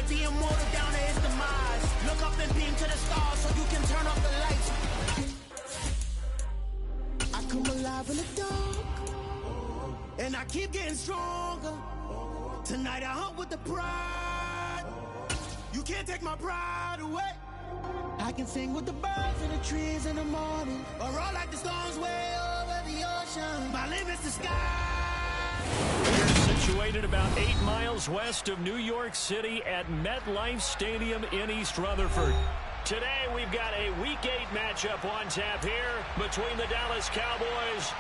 the immortal down to his demise. Look up and beam to the stars so you can turn off the lights. I come alive in the dark, and I keep getting stronger. Tonight I hunt with the pride. You can't take my pride away. I can sing with the birds and the trees in the morning, or roll like the storms way over the ocean. My limit's the sky. We're situated about 8 miles west of New York City at MetLife Stadium in East Rutherford. Today we've got a Week 8 matchup on tap here between the Dallas Cowboys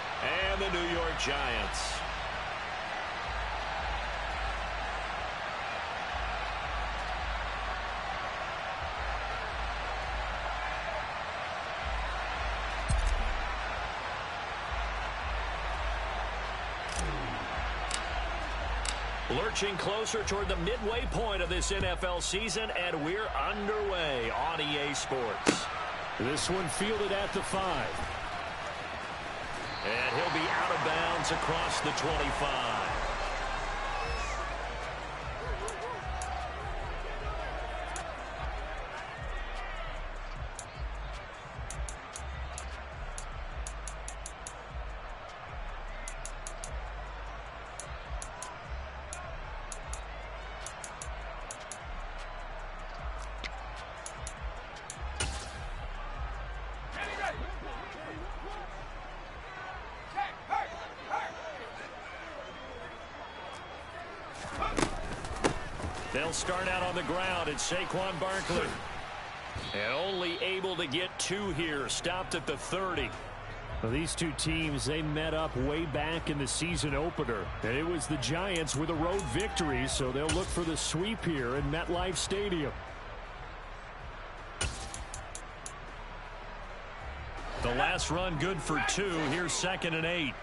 and the New York Giants. Lurching closer toward the midway point of this NFL season, and we're underway on EA Sports. This one fielded at the 5. And he'll be out of bounds across the 25. They'll start out on the ground at Saquon Barkley. And only able to get 2 here. Stopped at the 30. Well, these two teams, they met up way back in the season opener. And it was the Giants with a road victory, so they'll look for the sweep here in MetLife Stadium. The last run good for 2. Here's 2nd and 8.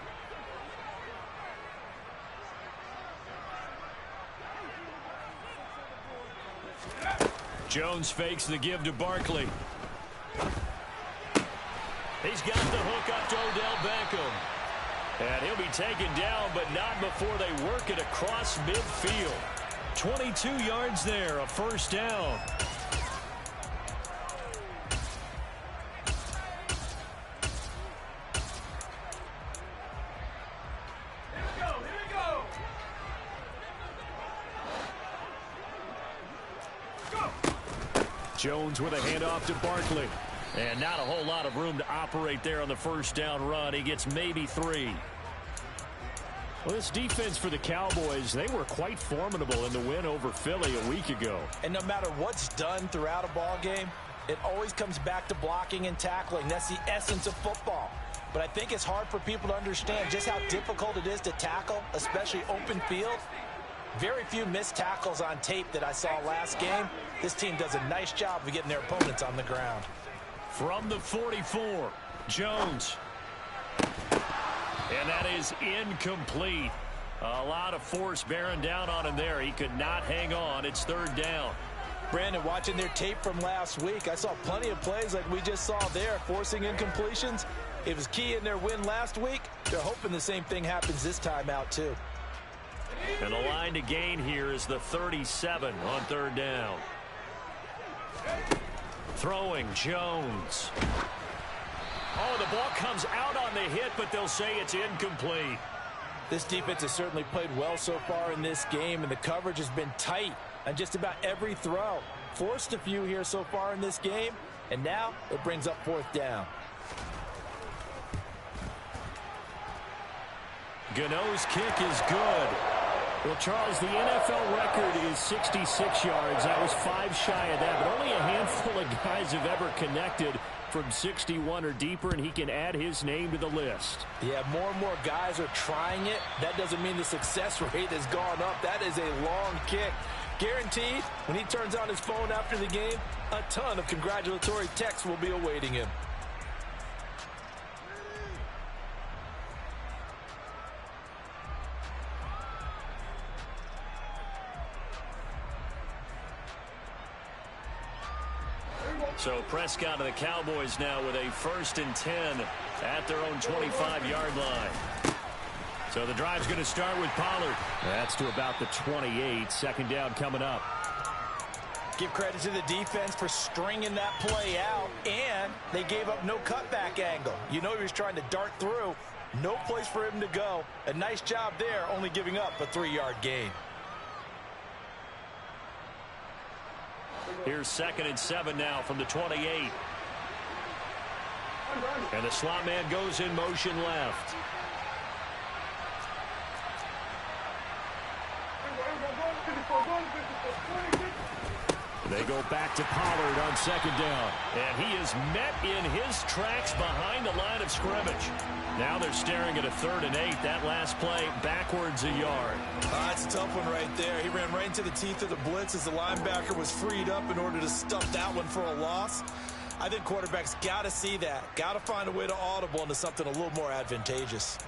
Jones fakes the give to Barkley. He's got the hook up to Odell Beckham. And he'll be taken down, but not before they work it across midfield. 22 yards there, a first down. Jones with a handoff to Barkley. And not a whole lot of room to operate there on the first down run. He gets maybe 3. Well, this defense for the Cowboys, they were quite formidable in the win over Philly a week ago. And no matter what's done throughout a ball game, it always comes back to blocking and tackling. That's the essence of football. But I think it's hard for people to understand just how difficult it is to tackle, especially open field. Very few missed tackles on tape that I saw last game. This team does a nice job of getting their opponents on the ground. From the 44, Jones. And that is incomplete. A lot of force bearing down on him there. He could not hang on. It's 3rd down. Brandon, watching their tape from last week, I saw plenty of plays like we just saw there, forcing incompletions. It was key in their win last week. They're hoping the same thing happens this time out, too. And the line to gain here is the 37 on 3rd down. Throwing Jones. Oh, the ball comes out on the hit, but they'll say it's incomplete. This defense has certainly played well so far in this game, and the coverage has been tight on just about every throw. Forced a few here so far in this game, and now it brings up 4th down. Gano's kick is good. Well, Charles, the NFL record is 66 yards. That was 5 shy of that, but only a handful of guys have ever connected from 61 or deeper, and he can add his name to the list. Yeah, more and more guys are trying it. That doesn't mean the success rate has gone up. That is a long kick. Guaranteed, when he turns on his phone after the game, a ton of congratulatory texts will be awaiting him. So Prescott and the Cowboys now with a 1st and 10 at their own 25-yard line. So the drive's going to start with Pollard. That's to about the 28. 2nd down coming up. Give credit to the defense for stringing that play out, and they gave up no cutback angle. You know he was trying to dart through. No place for him to go. A nice job there, only giving up a 3-yard gain. Here's 2nd and 7 now from the 28. And the slot man goes in motion left. They go back to Pollard on 2nd down. And he is met in his tracks behind the line of scrimmage. Now they're staring at a 3rd and 8. That last play backwards a yard. It's a tough one right there. He ran right into the teeth of the blitz as the linebacker was freed up in order to stuff that one for a loss. I think quarterbacks got to see that. Got to find a way to audible into something a little more advantageous.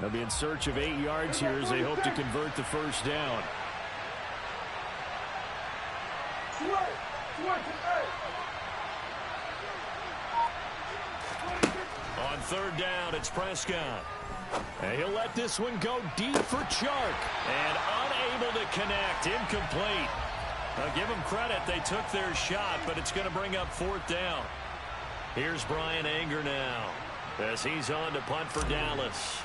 They'll be in search of 8 yards here as they hope to convert the first down. On 3rd down, it's Prescott. And he'll let this one go deep for Chark. And unable to connect. Incomplete. I'll give them credit. They took their shot, but it's going to bring up 4th down. Here's Bryan Anger now as he's on to punt for Dallas.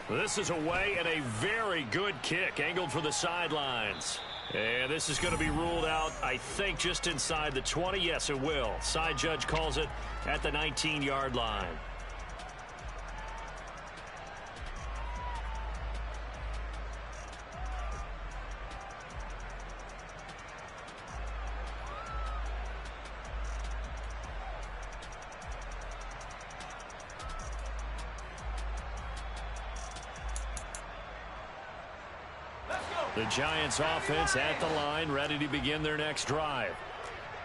This is away and a very good kick angled for the sidelines. And this is going to be ruled out, I think, just inside the 20. Yes, it will. Side judge calls it at the 19-yard line. The Giants offense at the line, ready to begin their next drive.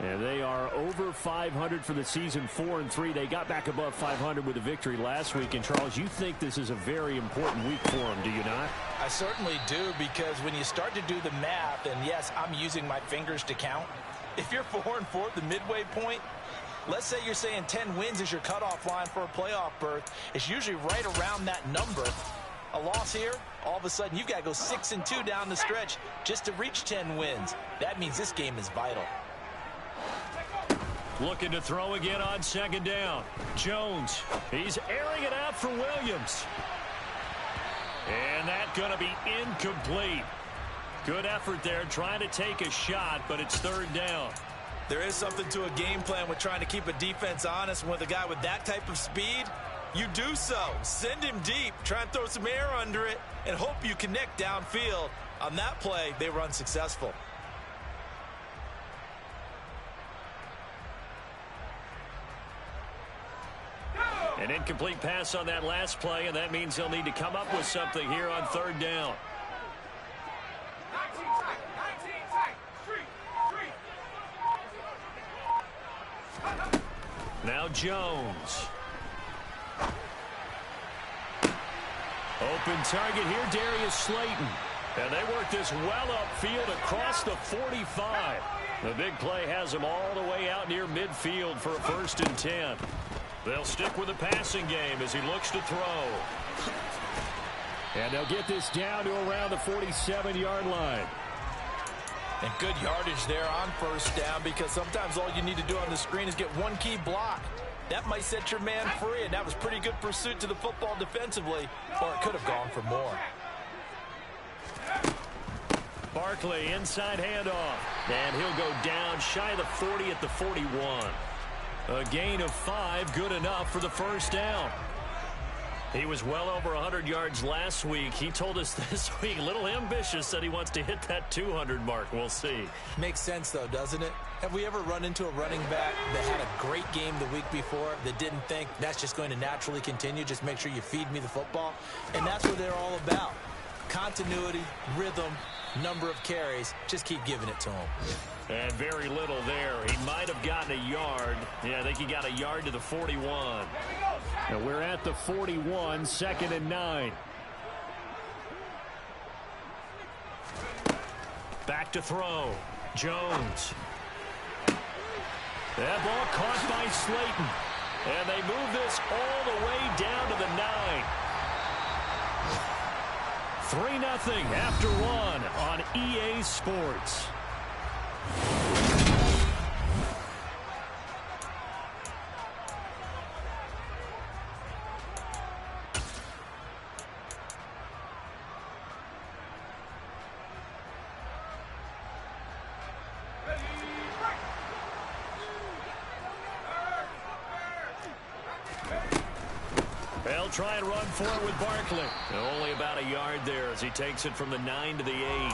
And they are over 500 for the season, 4-3. They got back above 500 with a victory last week. And, Charles, you think this is a very important week for them, do you not? I certainly do, because when you start to do the math, and yes, I'm using my fingers to count. If you're 4-4 at the midway point, let's say you're saying 10 wins is your cutoff line for a playoff berth. It's usually right around that number. A loss here, all of a sudden you've got to go 6-2 down the stretch just to reach 10 wins. That means this game is vital. Looking to throw again on 2nd down. Jones, he's airing it out for Williams. And that's going to be incomplete. Good effort there, trying to take a shot, but it's 3rd down. There is something to a game plan with trying to keep a defense honest. With a guy with that type of speed, you do so. Send him deep, try and throw some air under it, and hope you connect downfield. On that play, they were unsuccessful. An incomplete pass on that last play, and that means they'll need to come up with something here on 3rd down. Now Jones. Open target here, Darius Slayton. And they work this well upfield across the 45. The big play has them all the way out near midfield for a 1st and 10. They'll stick with the passing game as he looks to throw. And they'll get this down to around the 47-yard line. And good yardage there on 1st down, because sometimes all you need to do on the screen is get one key block. That might set your man free, and that was pretty good pursuit to the football defensively, or it could have gone for more. Barkley, inside handoff. And he'll go down shy of the 40 at the 41. A gain of 5, good enough for the 1st down. He was well over 100 yards last week. He told us this week, a little ambitious, that he wants to hit that 200 mark. We'll see. Makes sense, though, doesn't it? Have we ever run into a running back that had a great game the week before that didn't think that's just going to naturally continue? Just make sure you feed me the football. And that's what they're all about. Continuity, rhythm, number of carries. Just keep giving it to him. And very little there. He might have gotten a yard. Yeah, I think he got a yard to the 41. And we're at the 41, 2nd and 9. Back to throw. Jones. That ball caught by Slayton. And they move this all the way down to the 9. 3-0 after 1 on EA Sports. They'll try and run for it with Barkley. Only about a yard there as he takes it from the 9 to the 8.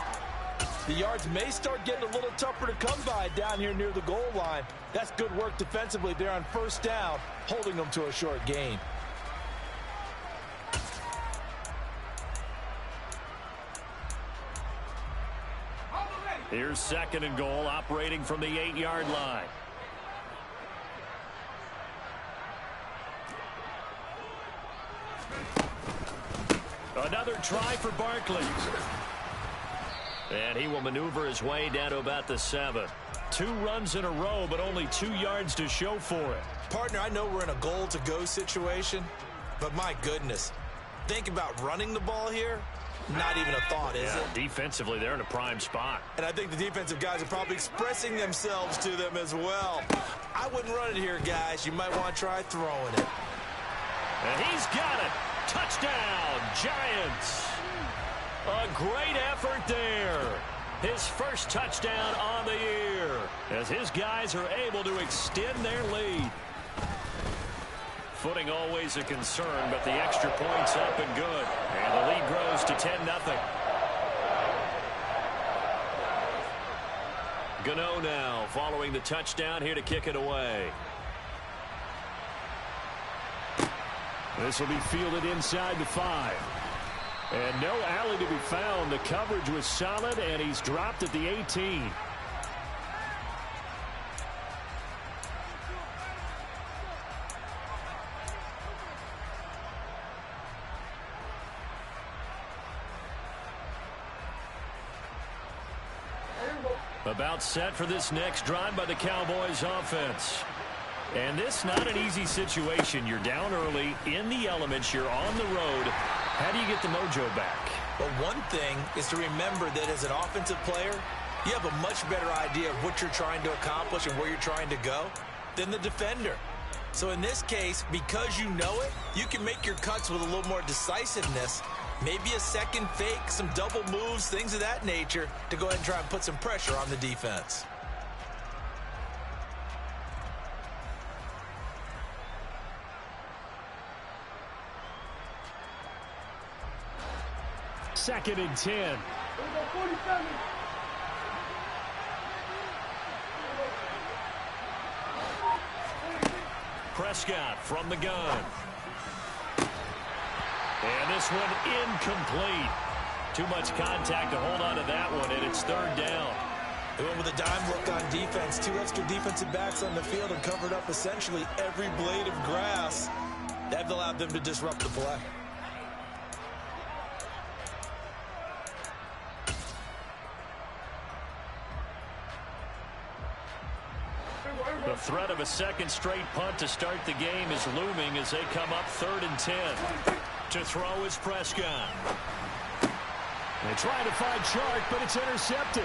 The yards may start getting a little tougher to come by down here near the goal line. That's good work defensively there on first down, holding them to a short gain. Here's 2nd and goal, operating from the 8-yard line. Another try for Barkley. And he will maneuver his way down to about the 7. 2 runs in a row, but only 2 yards to show for it. Partner, I know we're in a goal-to-go situation, but my goodness, think about running the ball here. Not even a thought, is it? Defensively, they're in a prime spot. And I think the defensive guys are probably expressing themselves to them as well. I wouldn't run it here, guys. You might want to try throwing it. And he's got it. Touchdown, Giants. A great effort there. His first touchdown on the year as his guys are able to extend their lead. Footing always a concern, but the extra point's up and good. And the lead grows to 10-0. Gano now following the touchdown here to kick it away. This will be fielded inside the 5. And no alley to be found. The coverage was solid, and he's dropped at the 18. About set for this next drive by the Cowboys offense. And this not an easy situation. You're down early, in the elements, you're on the road. How do you get the mojo back? Well, one thing is to remember that as an offensive player, you have a much better idea of what you're trying to accomplish and where you're trying to go than the defender. So in this case, because you know it, you can make your cuts with a little more decisiveness. Maybe a second fake, some double moves, things of that nature to go ahead and try and put some pressure on the defense. Second and 10. Prescott from the gun. And this one incomplete. Too much contact to hold on to that one, and it's 3rd down. They went with a dime look on defense. 2 extra defensive backs on the field and covered up essentially every blade of grass. That allowed them to disrupt the play. The threat of a second straight punt to start the game is looming as they come up 3rd and 10. To throw is Prescott. They try to find Chark, but it's intercepted.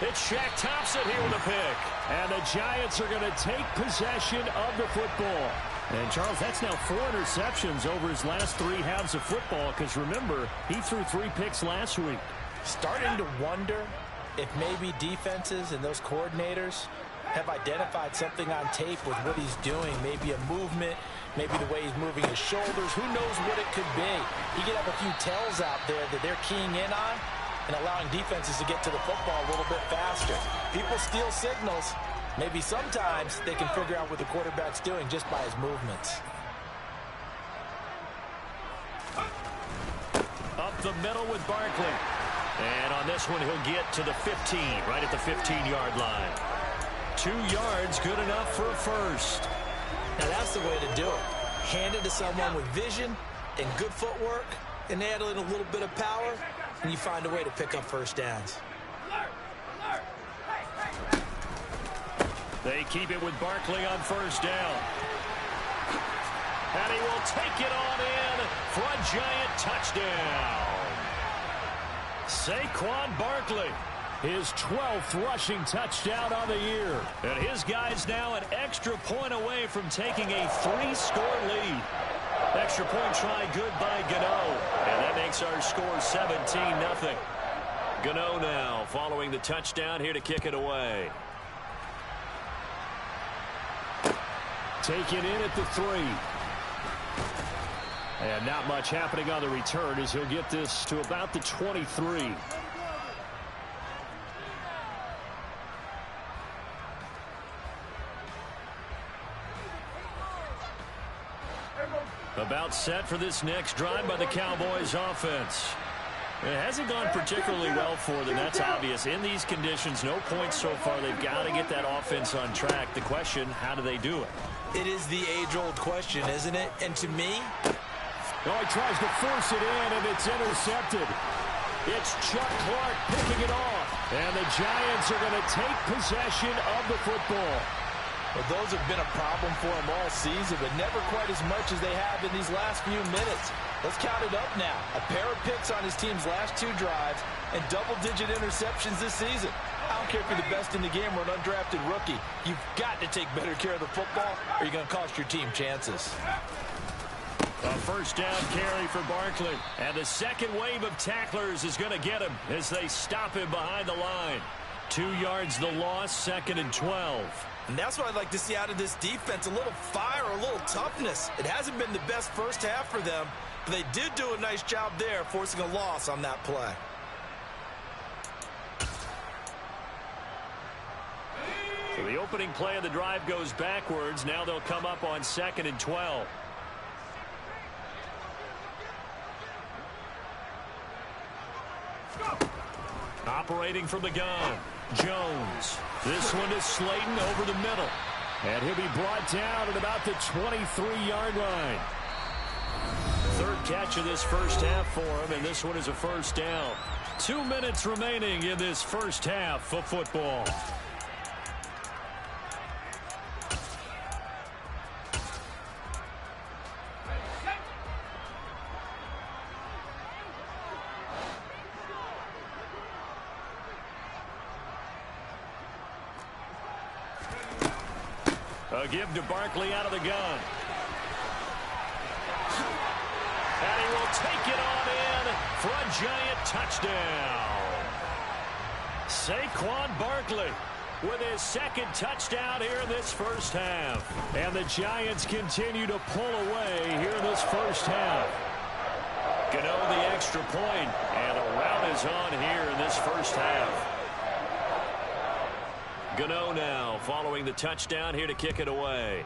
It's Shaq Thompson here with a pick. And the Giants are going to take possession of the football. And, Charles, that's now 4 interceptions over his last 3 halves of football because, remember, he threw 3 picks last week. Starting to wonder if maybe defenses and those coordinators have identified something on tape with what he's doing. Maybe a movement, maybe the way he's moving his shoulders. Who knows what it could be? He could have a few tells out there that they're keying in on and allowing defenses to get to the football a little bit faster. People steal signals. Maybe sometimes they can figure out what the quarterback's doing just by his movements. Up the middle with Barkley. And on this one, he'll get to the 15, right at the 15-yard line. 2 yards, good enough for a first. Now that's the way to do it. Hand it to someone with vision and good footwork, and add in a little bit of power, and you find a way to pick up first downs. They keep it with Barkley on first down. And he will take it on in for a giant touchdown. Saquon Barkley, his 12th rushing touchdown on the year. And his guys now an extra point away from taking a 3-score lead. Extra point try good by Gano. And that makes our score 17-0. Gano now following the touchdown here to kick it away. Take it in at the 3. And not much happening on the return as he'll get this to about the 23. About set for this next drive by the Cowboys offense. It hasn't gone particularly well for them. That's obvious. In these conditions, no points so far. They've got to get that offense on track. The question, how do they do it? It is the age-old question, isn't it? And to me... Oh, he tries to force it in, and it's intercepted. It's Chuck Clark picking it off. And the Giants are going to take possession of the football. Well, those have been a problem for them all season, but never quite as much as they have in these last few minutes. Let's count it up now. A pair of picks on his team's last 2 drives and double-digit interceptions this season. I don't care if you're the best in the game or an undrafted rookie. You've got to take better care of the football or you're going to cost your team chances. A first down carry for Barkley. And the second wave of tacklers is going to get him as they stop him behind the line. 2 yards the loss, 2nd and 12. And that's what I'd like to see out of this defense, a little fire, a little toughness. It hasn't been the best first half for them, but they did do a nice job there, forcing a loss on that play. So the opening play of the drive goes backwards. Now they'll come up on 2nd and 12. Operating from the gun, Jones. This one is Slayton over the middle. And he'll be brought down at about the 23-yard line. 3rd catch of this first half for him, and this one is a first down. 2 minutes remaining in this first half of football. A give to Barkley out of the gun. And he will take it on in for a giant touchdown. Saquon Barkley with his 2nd touchdown here in this first half. And the Giants continue to pull away here in this first half. Gano the extra point, and a rout is on here in this first half. Gano now following the touchdown here to kick it away.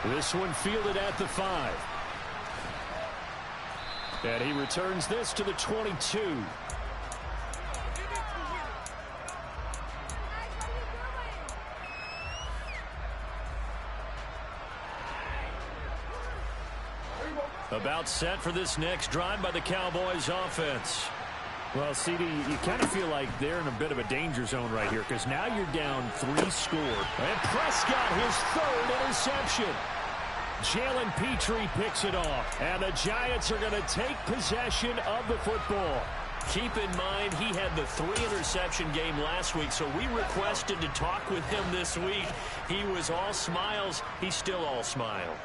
This one fielded at the 5. And he returns this to the 22. About set for this next drive by the Cowboys offense. Well, CD, you kind of feel like they're in a bit of a danger zone right here because now you're down 3 score. And Prescott, his 3rd interception. Jalen Petrie picks it off. And the Giants are going to take possession of the football. Keep in mind, he had the 3-interception game last week, so we requested to talk with him this week. He was all smiles. He's still all smile.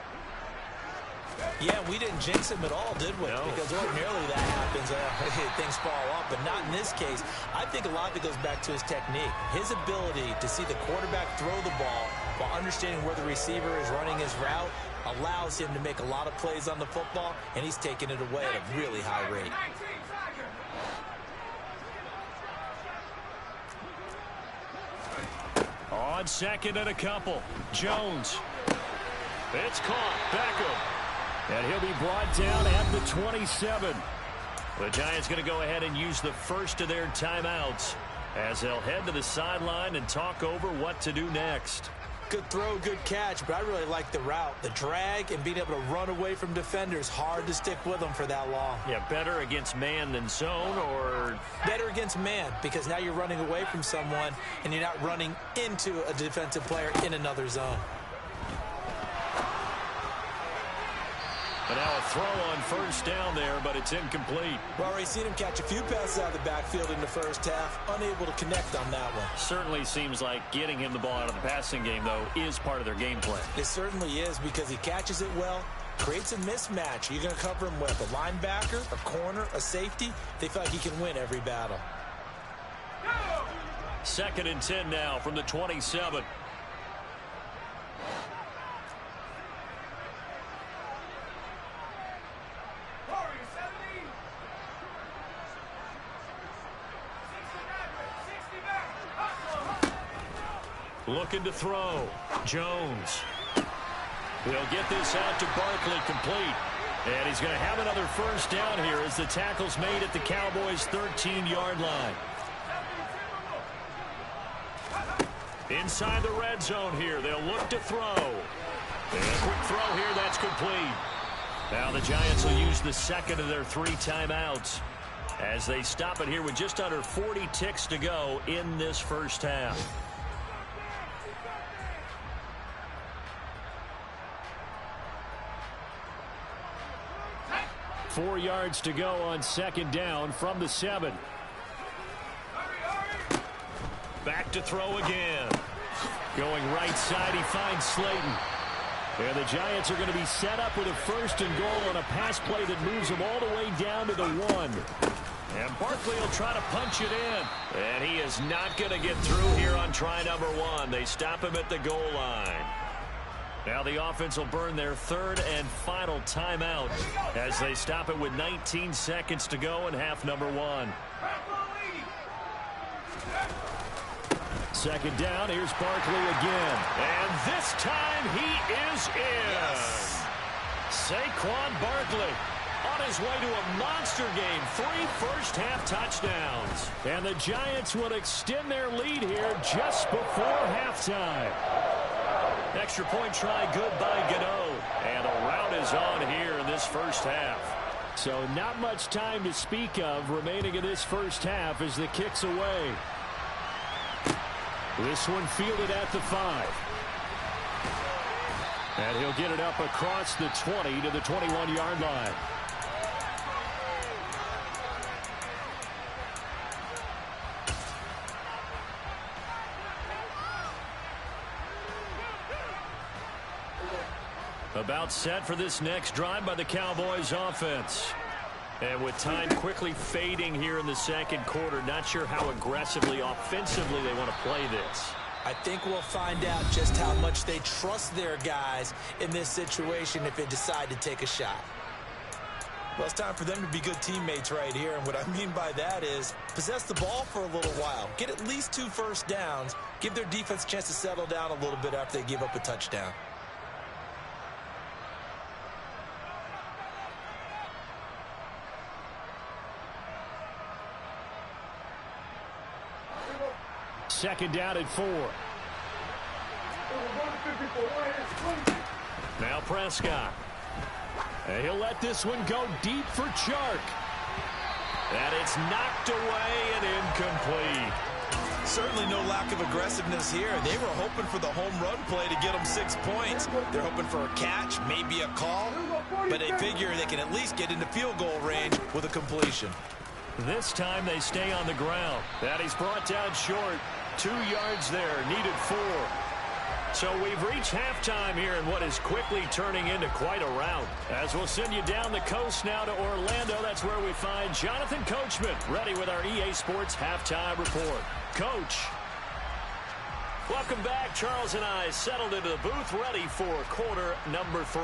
Yeah, we didn't jinx him at all, did we? No. Because ordinarily that happens. Things fall off, but not in this case. I think a lot of it goes back to his technique. His ability to see the quarterback throw the ball while understanding where the receiver is running his route allows him to make a lot of plays on the football, and he's taking it away at a really high rate. On 2nd and a couple, Jones. It's caught. Beckham. And he'll be brought down at the 27. The Giants going to go ahead and use the first of their timeouts as they'll head to the sideline and talk over what to do next. Good throw, good catch, but I really like the route. The drag and being able to run away from defenders, hard to stick with them for that long. Yeah, better against man than zone, or? Better against man, because now you're running away from someone and you're not running into a defensive player in another zone. But now a throw on first down there, but it's incomplete. We've already seen him catch a few passes out of the backfield in the first half, unable to connect on that one. Certainly seems like getting him the ball out of the passing game, though, is part of their game plan. It certainly is, because he catches it well, creates a mismatch. You're going to cover him with a linebacker, a corner, a safety. They feel like he can win every battle. 2nd and 10 now from the 27. Looking to throw. Jones. He'll get this out to Barkley, complete. And he's going to have another first down here as the tackle's made at the Cowboys' 13-yard line. Inside the red zone here. They'll look to throw. And a quick throw here. That's complete. Now the Giants will use the second of their 3 timeouts as they stop it here with just under 40 ticks to go in this first half. Four yards to go on 2nd down from the 7. Back to throw again. Going right side, he finds Slayton. And the Giants are going to be set up with a 1st and goal on a pass play that moves them all the way down to the 1. And Barkley will try to punch it in. And he is not going to get through here on try number 1. They stop him at the goal line. Now the offense will burn their 3rd and final timeout as they stop it with 19 seconds to go in half number 1. 2nd down. Here's Barkley again. And this time he is in. Yes. Saquon Barkley on his way to a monster game. 3 first-half touchdowns. And the Giants will extend their lead here just before halftime. Extra point try good by Gano. And the route is on here in this first half. So not much time to speak of remaining in this first half as the kick's away. This one fielded at the 5. And he'll get it up across the 20 to the 21-yard line. About set for this next drive by the Cowboys offense. And with time quickly fading here in the 2nd quarter, not sure how aggressively, offensively they want to play this. I think we'll find out just how much they trust their guys in this situation if they decide to take a shot. Well, it's time for them to be good teammates right here. And what I mean by that is possess the ball for a little while. Get at least 2 first downs. Give their defense a chance to settle down a little bit after they give up a touchdown. Second down at 4. Now Prescott. And he'll let this one go deep for Chark. And it's knocked away and incomplete. Certainly no lack of aggressiveness here. They were hoping for the home run play to get them 6 points. They're hoping for a catch, maybe a call, but they figure they can at least get into field goal range with a completion. This time they stay on the ground. That he's brought down short. 2 yards there, needed 4. So we've reached halftime here in what is quickly turning into quite a rout. As we'll send you down the coast now to Orlando, that's where we find Jonathan Coachman, ready with our EA Sports Halftime Report. Coach. Welcome back. Charles and I settled into the booth, ready for quarter number 3.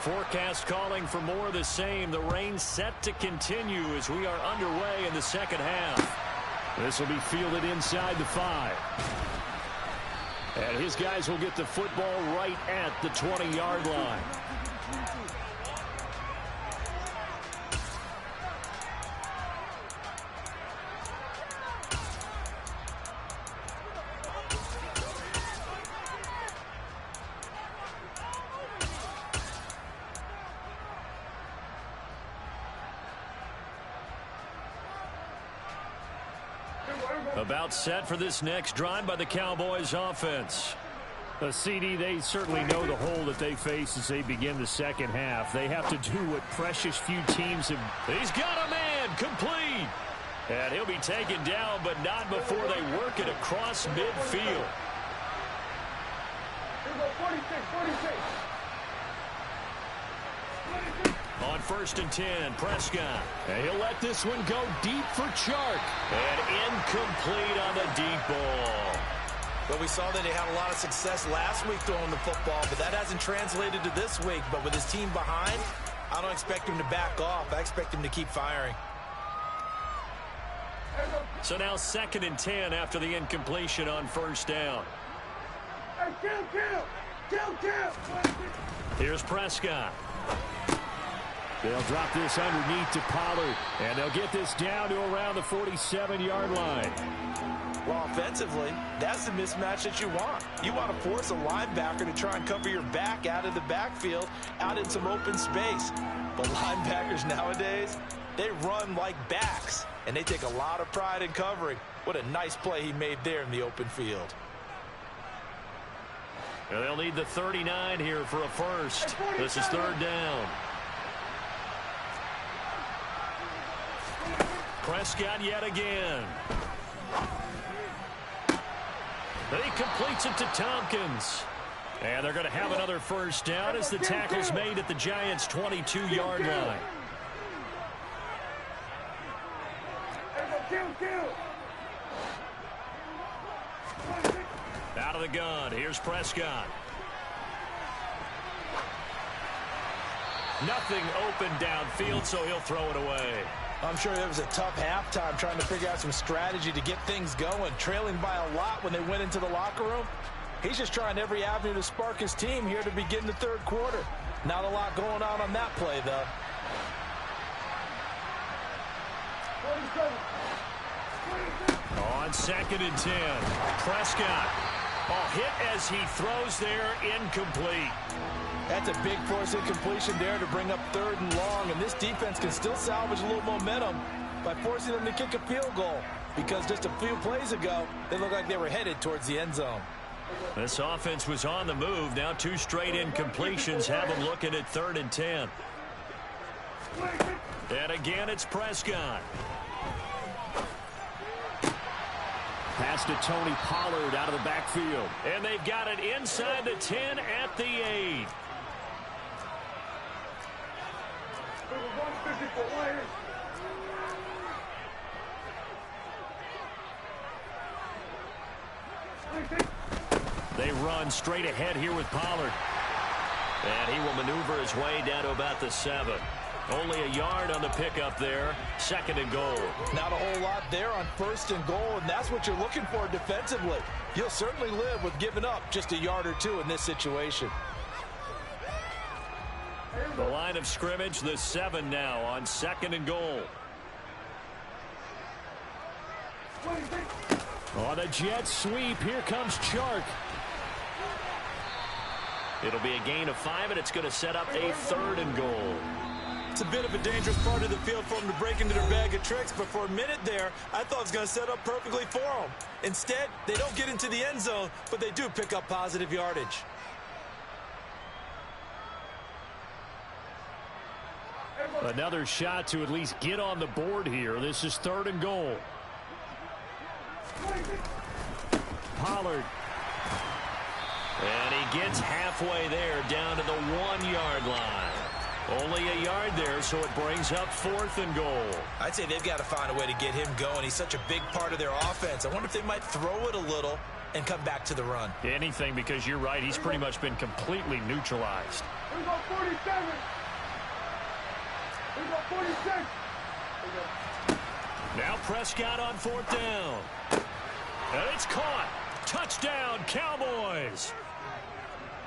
Forecast calling for more of the same. The rain set to continue as we are underway in the 2nd half. This will be fielded inside the 5. And his guys will get the football right at the 20-yard line. About set for this next drive by the Cowboys offense. CD, they certainly know the hole that they face as they begin the second half. They have to do what precious few teams have. He's got a man, complete. And he'll be taken down, but not before they work it across midfield. 46. On 1st and 10, Prescott. And he'll let this one go deep for Chark. And incomplete on the deep ball. But we saw that he had a lot of success last week throwing the football, but that hasn't translated to this week. But with his team behind, I don't expect him to back off. I expect him to keep firing. So now 2nd and 10 after the incompletion on 1st down. Here's Prescott. They'll drop this underneath to Pollard, and they'll get this down to around the 47-yard line. Well, offensively, that's the mismatch that you want. You want to force a linebacker to try and cover your back out of the backfield, out in some open space. But linebackers nowadays, they run like backs, and they take a lot of pride in covering. What a nice play he made there in the open field. And they'll need the 39 here for a first. This is 3rd down. Prescott yet again. He completes it to Tompkins. And they're going to have another first down as the tackle's made at the Giants' 22-yard line. Out of the gun, here's Prescott. Nothing open downfield, so he'll throw it away. I'm sure it was a tough halftime trying to figure out some strategy to get things going, trailing by a lot when they went into the locker room. He's just trying every avenue to spark his team here to begin the 3rd quarter. Not a lot going on that play, though. On 2nd and 10, Prescott. Hit as he throws there, incomplete. That's a big force incompletion there to bring up 3rd and long, and this defense can still salvage a little momentum by forcing them to kick a field goal, because just a few plays ago, they looked like they were headed towards the end zone. This offense was on the move. Now 2 straight incompletions have them looking at 3rd and 10. And again, it's Prescott. Pass to Tony Pollard out of the backfield. And they've got it inside the 10 at the 8. They run straight ahead here with Pollard. And he will maneuver his way down to about the 7. Only a yard on the pickup there. 2nd and goal. Not a whole lot there on 1st and goal, and that's what you're looking for defensively. You'll certainly live with giving up just a yard or 2 in this situation. The line of scrimmage, the 7 now on 2nd and goal. On a jet sweep, here comes Chark. It'll be a gain of 5, and it's going to set up a 3rd and goal. It's a bit of a dangerous part of the field for them to break into their bag of tricks, but for a minute there, I thought it was going to set up perfectly for them. Instead, they don't get into the end zone, but they do pick up positive yardage. Another shot to at least get on the board here. This is 3rd and goal. Pollard. And he gets halfway there down to the 1-yard line. Only a yard there, so it brings up 4th and goal. I'd say they've got to find a way to get him going. He's such a big part of their offense. I wonder if they might throw it a little and come back to the run. Anything, because you're right. He's pretty much been completely neutralized. We got 47. We got 46. Now Prescott on 4th down. And it's caught. Touchdown, Cowboys.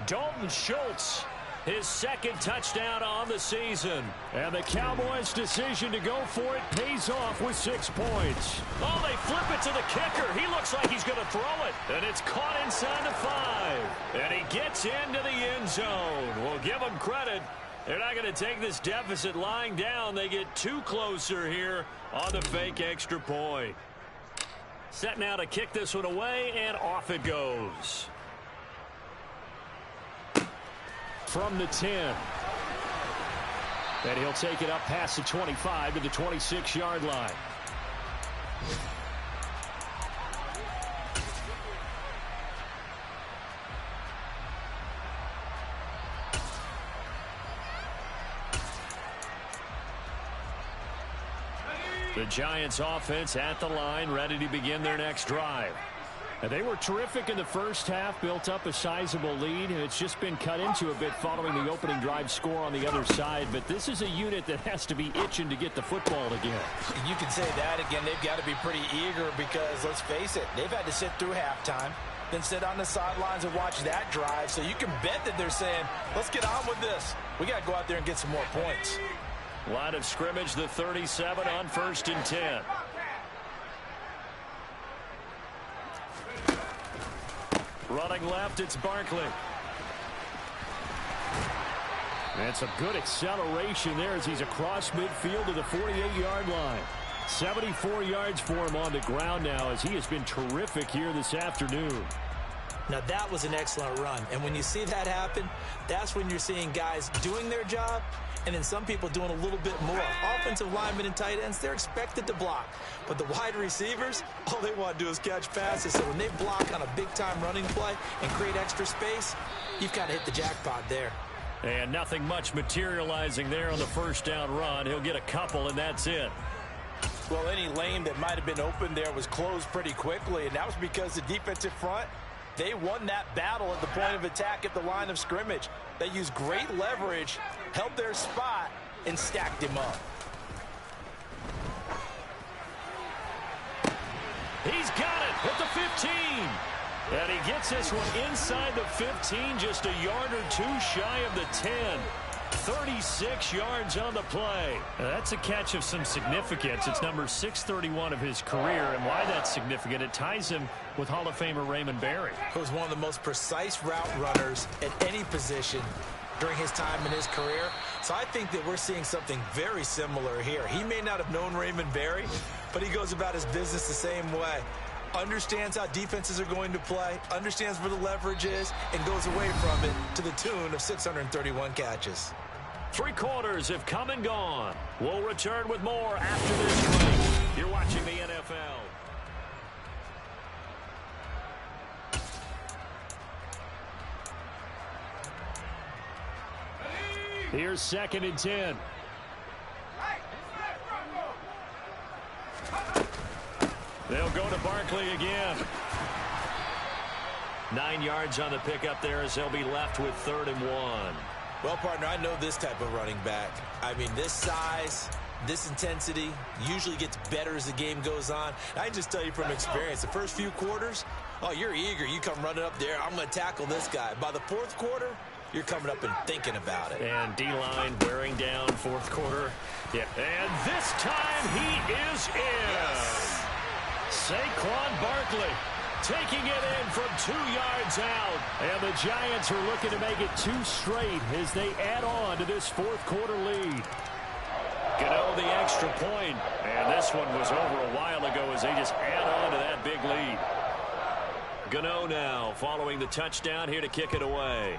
Dalton Schultz, his 2nd touchdown on the season. And the Cowboys' decision to go for it pays off with 6 points. Oh, they flip it to the kicker. He looks like he's going to throw it. And it's caught inside the 5. And he gets into the end zone. We'll give him credit. They're not going to take this deficit lying down. They get 2 closer here on the fake extra point. Set now to kick this one away, and off it goes. From the 10. And he'll take it up past the 25 to the 26-yard line. The Giants offense at the line, ready to begin their next drive. And they were terrific in the first half, built up a sizable lead, and it's just been cut into a bit following the opening drive score on the other side. But this is a unit that has to be itching to get the football again. You can say that again. They've got to be pretty eager because, let's face it, they've had to sit through halftime, then sit on the sidelines and watch that drive. So you can bet that they're saying, let's get on with this. We got to go out there and get some more points. Line of scrimmage, the 37 on 1st and 10. Running left, it's Barkley. And some good acceleration there as he's across midfield to the 48-yard line. 74 yards for him on the ground now as he has been terrific here this afternoon. Now that was an excellent run. And when you see that happen, that's when you're seeing guys doing their job and then some people doing a little bit more. Offensive linemen and tight ends, they're expected to block. But the wide receivers, all they want to do is catch passes. So when they block on a big-time running play and create extra space, you've got to hit the jackpot there. And nothing much materializing there on the first down run. He'll get a couple, and that's it. Well, any lane that might have been open there was closed pretty quickly, and that was because the defensive front, they won that battle at the point of attack at the line of scrimmage. They used great leverage, held their spot, and stacked him up. He's got it at the 15. And he gets this one inside the 15, just a yard or two shy of the 10. 36 yards on the play. Now that's a catch of some significance. It's number 631 of his career, and why that's significant, it ties him with Hall of Famer Raymond Berry. He was one of the most precise route runners at any position during his time in his career. So I think that we're seeing something very similar here. He may not have known Raymond Berry, but he goes about his business the same way. Understands how defenses are going to play, understands where the leverage is, and goes away from it to the tune of 631 catches. 3 quarters have come and gone. We'll return with more after this break. You're watching the NFL. Here's 2nd and 10. They'll go to Barkley again. 9 yards on the pickup there as they'll be left with 3rd and 1. Well, partner, I know this type of running back. I mean, this size, this intensity usually gets better as the game goes on. I can just tell you from experience, the first few quarters, oh, you're eager. You come running up there, I'm going to tackle this guy. By the 4th quarter, you're coming up and thinking about it. And D-line wearing down 4th quarter. Yeah. And this time he is in. Yes. Saquon Barkley taking it in from 2 yards out. And the Giants are looking to make it 2 straight as they add on to this 4th quarter lead. Gano the extra point. And this one was over a while ago as they just add on to that big lead. Gano now following the touchdown here to kick it away.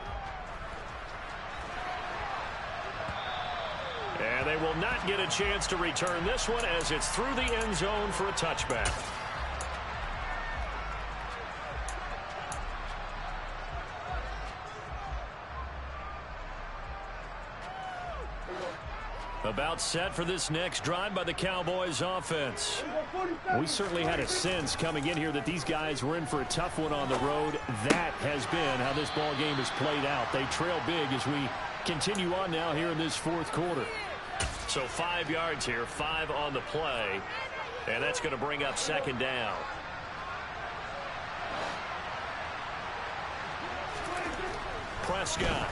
And they will not get a chance to return this one as it's through the end zone for a touchback. About set for this next drive by the Cowboys offense. We certainly had a sense coming in here that these guys were in for a tough one on the road. That has been how this ball game has played out. They trail big as we continue on now here in this 4th quarter. So 5 yards here, 5 on the play. And that's going to bring up 2nd down. Prescott.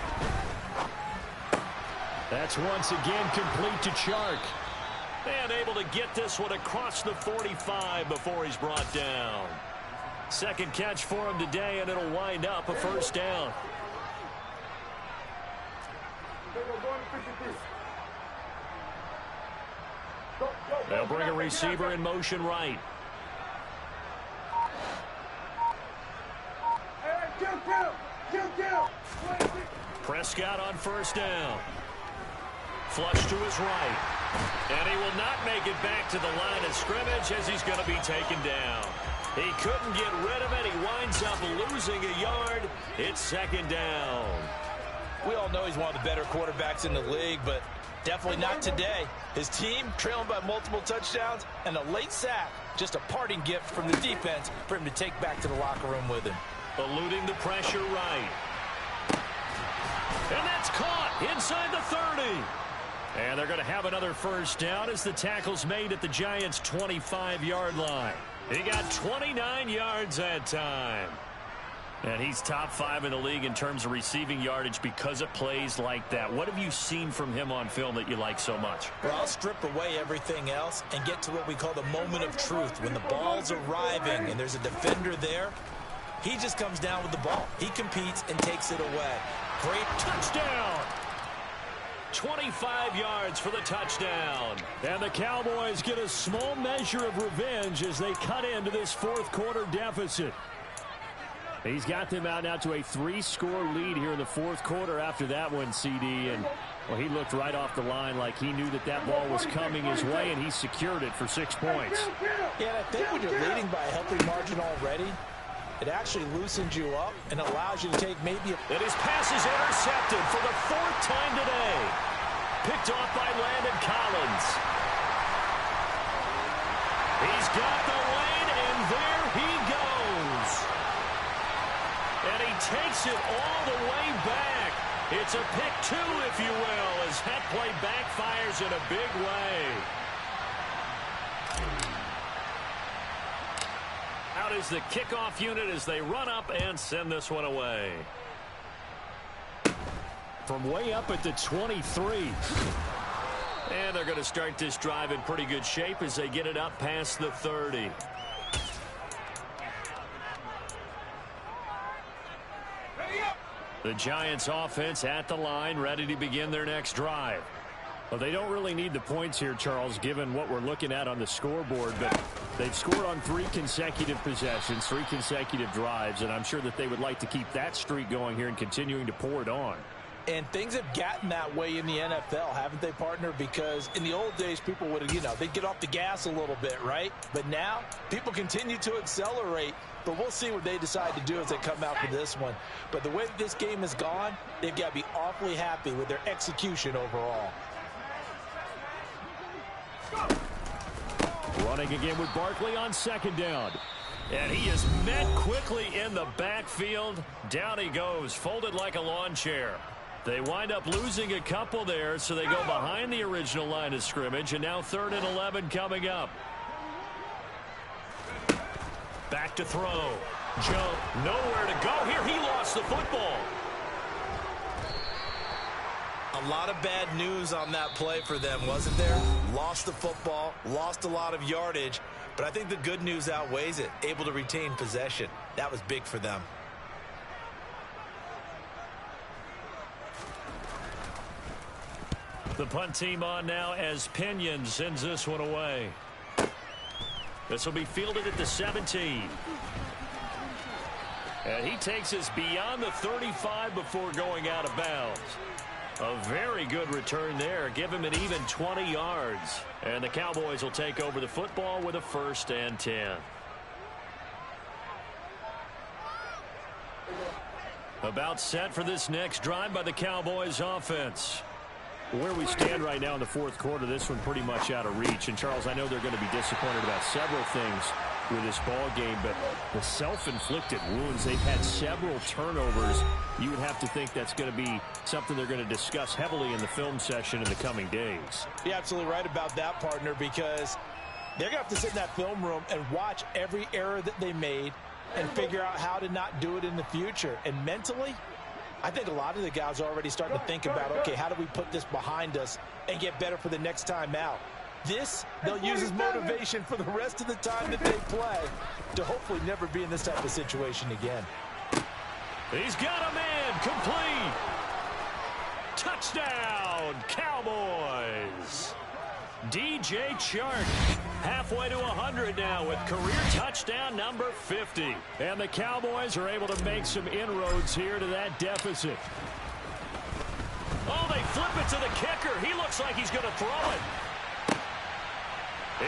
That's once again complete to Chark. And able to get this one across the 45 before he's brought down. 2nd catch for him today, and it'll wind up a 1st down. They'll bring a receiver in motion right. Prescott on first down. Flush to his right. And he will not make it back to the line of scrimmage as he's going to be taken down. He couldn't get rid of it. He winds up losing a yard. It's second down. We all know he's one of the better quarterbacks in the league, but definitely not today. His team trailing by multiple touchdowns and a late sack. Just a parting gift from the defense for him to take back to the locker room with him. Eluding the pressure right. And that's caught inside the 30. And they're going to have another first down as the tackle's made at the Giants' 25-yard line. He got 29 yards that time. And he's top 5 in the league in terms of receiving yardage because of plays like that. What have you seen from him on film that you like so much? Well, I'll strip away everything else and get to what we call the moment of truth. When the ball's arriving and there's a defender there, he just comes down with the ball. He competes and takes it away. Great touchdown. 25 yards for the touchdown. And the Cowboys get a small measure of revenge as they cut into this fourth quarter deficit. He's got them out now to a 3-score lead here in the fourth quarter after that one, CD. And, well, he looked right off the line like he knew that that ball was coming his way, and he secured it for 6 points. Yeah, and I think when you're leading by a healthy margin already, it actually loosens you up and allows you to take maybe a... And his pass is intercepted for the 4th time today. Picked off by Landon Collins. He's got the lane, and there he goes. And he takes it all the way back. It's a pick 2, if you will, as that play backfires in a big way. Out is the kickoff unit as they run up and send this one away. From way up at the 23. And they're going to start this drive in pretty good shape as they get it up past the 30. The Giants offense at the line, ready to begin their next drive. Well, they don't really need the points here, Charles, given what we're looking at on the scoreboard, but they've scored on 3 consecutive possessions, 3 consecutive drives, and I'm sure that they would like to keep that streak going here and continuing to pour it on. And things have gotten that way in the NFL, haven't they, partner? Because in the old days, people would, they'd get off the gas a little bit, right? But now, people continue to accelerate. But we'll see what they decide to do as they come out for this one. But the way that this game has gone, they've got to be awfully happy with their execution overall. Running again with Barkley on second down. And he is met quickly in the backfield. Down he goes, folded like a lawn chair. They wind up losing a couple there, so they go behind the original line of scrimmage, and now 3rd and 11 coming up. Back to throw. Joe, nowhere to go here. He lost the football. A lot of bad news on that play for them, wasn't there? Lost the football, lost a lot of yardage, but I think the good news outweighs it. Able to retain possession. That was big for them. The punt team on now as Pinion sends this one away. This will be fielded at the 17. And he takes us beyond the 35 before going out of bounds. A very good return there. Give him an even 20 yards. And the Cowboys will take over the football with a 1st and 10. About set for this next drive by the Cowboys offense. Where we stand right now in the fourth quarter, this one pretty much out of reach. And, Charles, I know they're going to be disappointed about several things with this ball game, but the self-inflicted wounds, they've had several turnovers. You would have to think that's going to be something they're going to discuss heavily in the film session in the coming days. You're absolutely right about that, partner, because they're going to have to sit in that film room and watch every error that they made and figure out how to not do it in the future. And mentally, I think a lot of the guys are already starting to think about, okay, how do we put this behind us and get better for the next time out? This, they'll use as motivation for the rest of the time that they play to hopefully never be in this type of situation again. He's got a man, complete. Touchdown, Cowboys. DJ Chark halfway to 100 now with career touchdown number 50. And the Cowboys are able to make some inroads here to that deficit. Oh, they flip it to the kicker. He looks like he's going to throw it.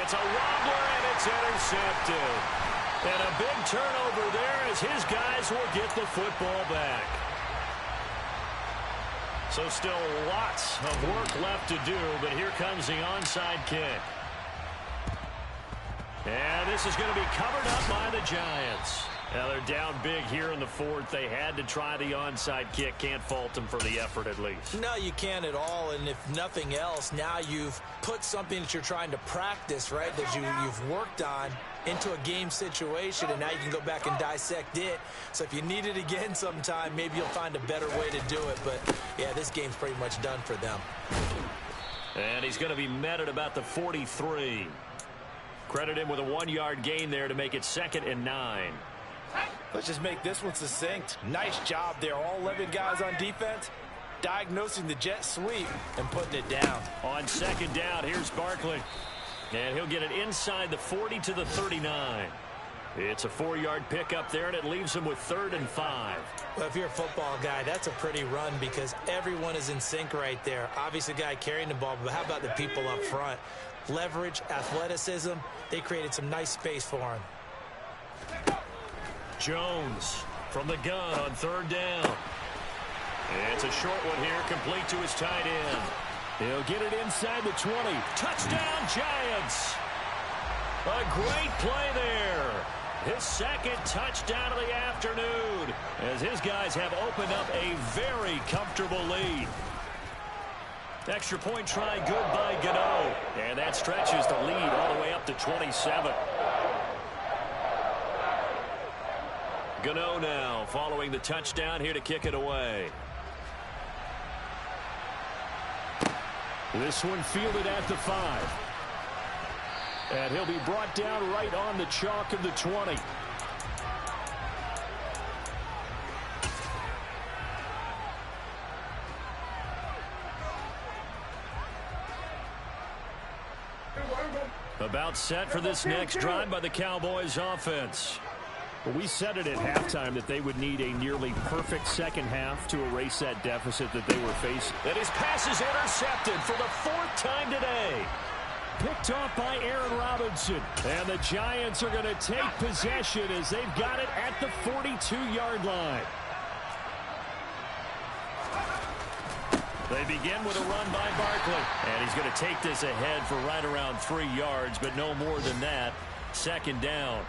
It's a wobbler, and it's intercepted. And a big turnover there as his guys will get the football back. So still lots of work left to do, but here comes the onside kick. And this is going to be covered up by the Giants. Now they're down big here in the fourth. They had to try the onside kick. Can't fault them for the effort at least. No, you can't at all. And if nothing else, now you've put something that you're trying to practice, right, that you've worked on into a game situation, and now you can go back and dissect it. So if you need it again sometime, maybe you'll find a better way to do it. But, yeah, this game's pretty much done for them. And he's going to be met at about the 43. Credit him with a 1-yard gain there to make it 2nd and 9. Let's just make this one succinct. Nice job there. All 11 guys on defense diagnosing the jet sweep and putting it down. On 2nd down, here's Barkley. And he'll get it inside the 40 to the 39. It's a 4-yard pickup there, and it leaves him with 3rd and 5. Well, if you're a football guy, that's a pretty run because everyone is in sync right there. Obviously, the guy carrying the ball, but how about the people up front? Leverage, athleticism, they created some nice space for him. Jones from the gun on 3rd down. It's a short one here, complete to his tight end. He'll get it inside the 20. Touchdown, Giants! A great play there. His 2nd touchdown of the afternoon as his guys have opened up a very comfortable lead. Extra point try good by Gano. And that stretches the lead all the way up to 27. Gano now following the touchdown here to kick it away. This one fielded at the 5. And he'll be brought down right on the chalk of the 20. About set for this next drive by the Cowboys offense. Well, we said it at halftime that they would need a nearly perfect second half to erase that deficit that they were facing. And his pass is intercepted for the 4th time today. Picked off by Aaron Robinson. And the Giants are going to take possession as they've got it at the 42-yard line. They begin with a run by Barkley. And he's going to take this ahead for right around 3 yards, but no more than that. 2nd down.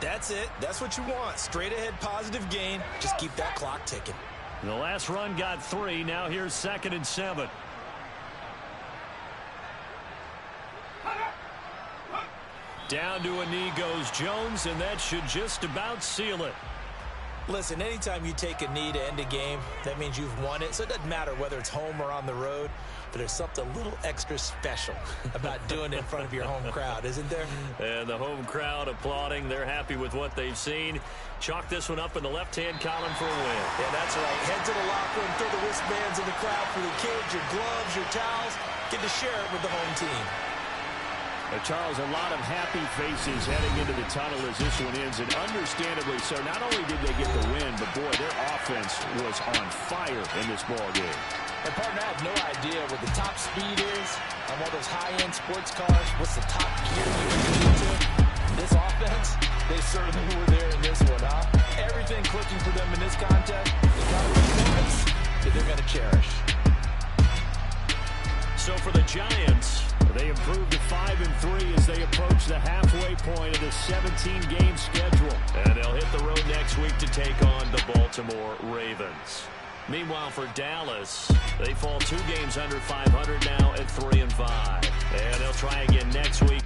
That's it. That's what you want. Straight ahead positive gain. Just keep that clock ticking. The last run got 3. Now here's 2nd and 7. Down to a knee goes Jones, and that should just about seal it. Listen, anytime you take a knee to end a game, that means you've won it. So it doesn't matter whether it's home or on the road, but there's something a little extra special about doing it in front of your home crowd, isn't there? And the home crowd applauding. They're happy with what they've seen. Chalk this one up in the left-hand column for a win. Yeah, that's right. Head to the locker room, throw the wristbands in the crowd for the kids, your gloves, your towels. Get to share it with the home team. Charles, a lot of happy faces heading into the tunnel as this one ends, and understandably so. Not only did they get the win, but boy, their offense was on fire in this ball game. And partner, I have no idea what the top speed is on one of those high-end sports cars. What's the top gear you can get into? This offense, they certainly were there in this one, huh? Everything clicking for them in this contest. The kind of performance that they're going to cherish. So for the Giants, they improved to 5-3 as they approach the halfway point of the 17-game schedule. And they'll hit the road next week to take on the Baltimore Ravens. Meanwhile, for Dallas, they fall 2 games under 500 now at 3-5. And they'll try again next week